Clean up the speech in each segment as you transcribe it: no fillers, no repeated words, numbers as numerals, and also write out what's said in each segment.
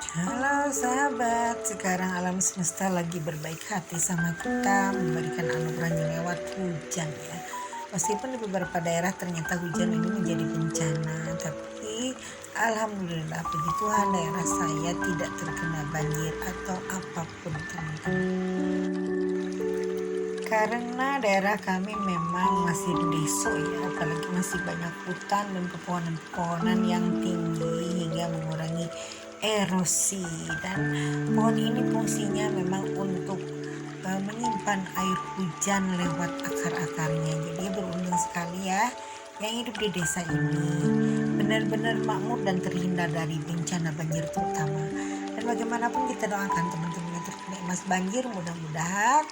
Halo sahabat, sekarang alam semesta lagi berbaik hati sama kita, memberikan anugerahnya lewat hujan ya. Meskipun di beberapa daerah ternyata hujan ini menjadi bencana, tapi alhamdulillah puji Tuhan daerah saya tidak terkena banjir atau apapun teman-teman. Karena daerah kami memang masih deso ya, apalagi masih banyak hutan dan pepohonan-pepohonan yang tinggi hingga mengurangi erosi. Dan pohon ini fungsinya memang untuk menyimpan air hujan lewat akar-akarnya. Jadi beruntung sekali ya yang hidup di desa ini, benar-benar makmur dan terhindar dari bencana banjir terutama. Dan bagaimanapun kita doakan teman-teman yang terkena imbas banjir, mudah-mudahan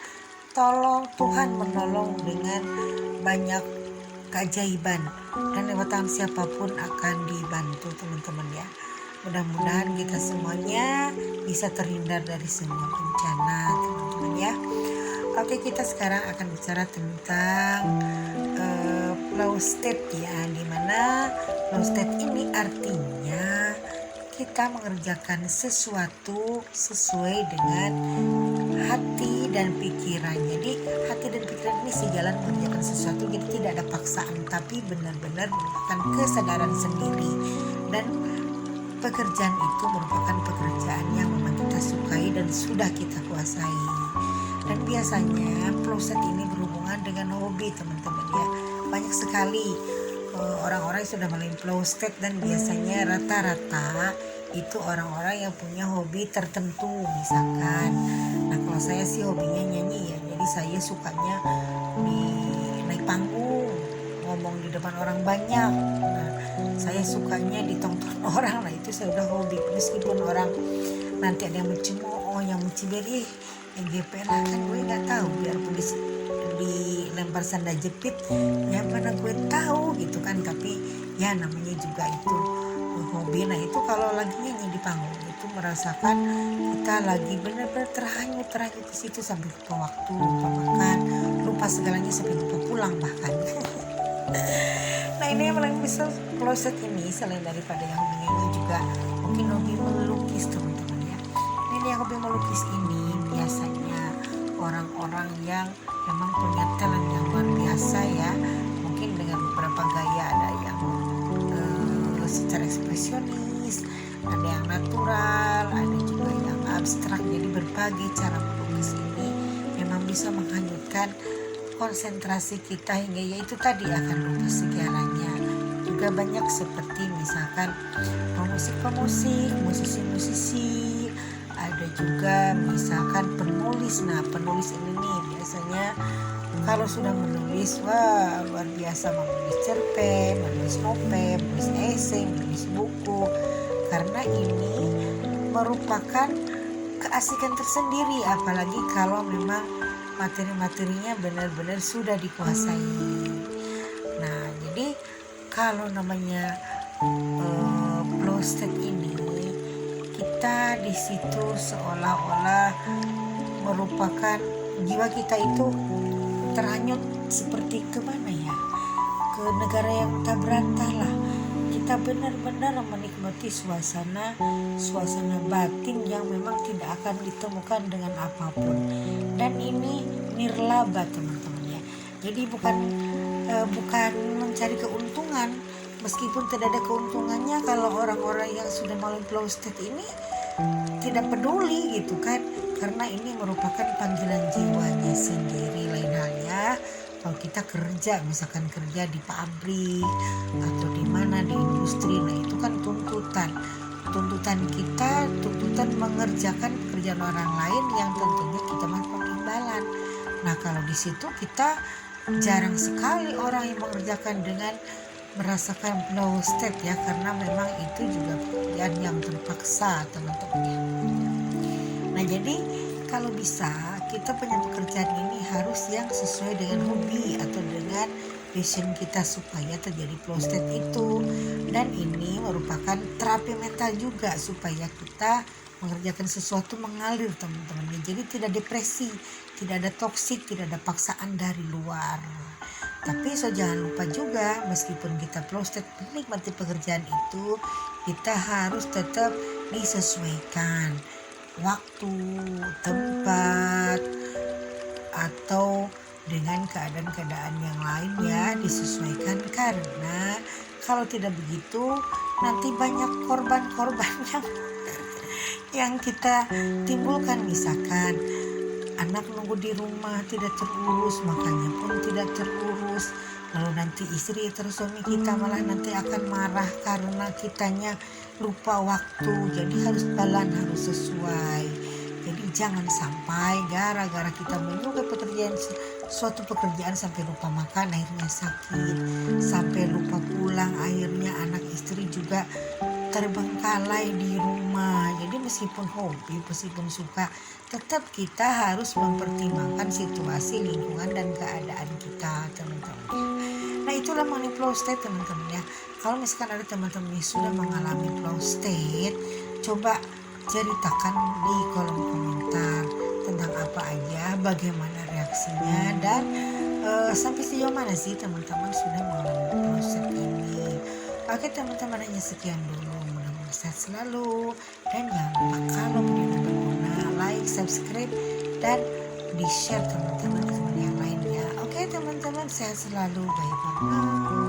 tolong Tuhan menolong dengan banyak keajaiban, dan lewat tangan siapapun akan dibantu teman-teman ya. Mudah-mudahan kita semuanya bisa terhindar dari semua bencana teman-teman ya. Oke, kita sekarang akan bicara tentang flow state ya, dimana flow state ini artinya kita mengerjakan sesuatu sesuai dengan hati dan pikiran. Jadi hati dan pikiran ini sejalan mengerjakan sesuatu, jadi tidak ada paksaan, tapi benar-benar merupakan kesadaran sendiri. Dan pekerjaan itu merupakan pekerjaan yang memang kita sukai dan sudah kita kuasai. Dan biasanya proses ini berhubungan dengan hobi teman-teman ya. Banyak sekali orang-orang yang sudah melalui flow state, dan biasanya rata-rata itu orang-orang yang punya hobi tertentu misalkan. Nah kalau saya sih hobinya nyanyi ya, jadi saya sukanya di naik panggung, ngomong di depan orang banyak. Nah, saya sukanya ditonton orang, nah itu saya udah hobi. Meskipun orang nanti ada yang mencemooh, yang mencibir, GP lah, kan gue nggak tahu, biarpun dilempar sanda jepit ya mana gue tahu gitu kan. Tapi ya namanya juga itu hobi. Nah itu kalau lagi nyanyi di panggung itu merasakan kita lagi benar-benar terhanyut di situ, sampai lupa waktu, lupa makan, lupa segalanya, sampai lupa pulang bahkan. Nah ini yang paling bisa closet ini, selain daripada yang hobi nyanyi juga mungkin hobi melukis teman-teman ya. Ini yang hobi melukis ini biasanya orang-orang yang memang punya talent yang luar biasa ya. Mungkin dengan beberapa gaya, ada yang secara ekspresionis, ada yang natural, ada juga yang abstrak. Jadi berbagai cara melukis ini memang bisa menghanyutkan konsentrasi kita hingga yaitu tadi akan lupa segalanya. Juga banyak seperti misalkan pemusik-pemusik, musisi-musisi, ada juga misalkan penulis. Nah penulis ini nih biasanya kalau sudah menulis, wah luar biasa, menulis cerpen, menulis novel, menulis esai, menulis buku. Karena ini merupakan keasikan tersendiri, apalagi kalau memang materi-materinya benar-benar sudah dikuasai. Nah jadi kalau namanya flow state ini, kita di situ seolah-olah merupakan jiwa kita itu terhanyut seperti kemana ya, ke negara yang tak berantah lah. Kita benar-benar menikmati suasana batin yang memang tidak akan ditemukan dengan apapun. Dan ini nirlaba teman-teman ya. Jadi bukan mencari keuntungan, meskipun tidak ada keuntungannya. Kalau orang-orang yang sudah melalui flow state ini tidak peduli gitu kan, karena ini merupakan panggilan jiwanya sendiri. Lain halnya kalau kita kerja, misalkan kerja di pabrik atau di mana, di industri, nah itu kan tuntutan kita, tuntutan mengerjakan pekerjaan orang lain yang tentunya kita mendapat imbalan. Nah kalau di situ kita jarang sekali orang yang mengerjakan dengan merasakan flow state ya, karena memang itu juga pekerjaan yang terpaksa teman-teman ya. Nah jadi kalau bisa kita punya pekerjaan ini harus yang sesuai dengan hobi atau dengan passion kita supaya terjadi flow state itu. Dan ini merupakan terapi mental juga supaya kita mengerjakan sesuatu mengalir teman-teman. Jadi tidak depresi, tidak ada toksik, tidak ada paksaan dari luar. Tapi jangan lupa juga, meskipun kita flow state menikmati pekerjaan itu, kita harus tetap disesuaikan waktu, tempat, atau dengan keadaan-keadaan yang lain ya disesuaikan, karena kalau tidak begitu nanti banyak korban-korban yang kita timbulkan. Misalkan anak nunggu di rumah tidak terurus, makanya pun tidak terurus, lalu nanti istri atau suami kita malah nanti akan marah karena kitanya lupa waktu. Jadi harus balance, harus sesuai. Jadi jangan sampai gara-gara kita menyukai suatu pekerjaan sampai lupa makan, akhirnya sakit, sampai lupa pulang, akhirnya anak istri juga terbengkalai di rumah. Jadi meskipun hobi, meskipun suka, tetap kita harus mempertimbangkan situasi, lingkungan, dan keadaan kita, teman-teman. Nah, itulah mengenai flow state, teman-teman ya. Kalau misalkan ada teman-teman yang sudah mengalami flow state, coba ceritakan di kolom komentar tentang apa aja, bagaimana reaksinya, dan sampai sejauh mana sih teman-teman sudah mengalami flow state ini. Oke teman-teman, hanya sekian dulu. Mudah-mudahan sehat selalu, dan jangan lupa kalau video berguna, like, subscribe, dan di share teman-teman yang lainnya. Oke teman-teman, sehat selalu, bye for now.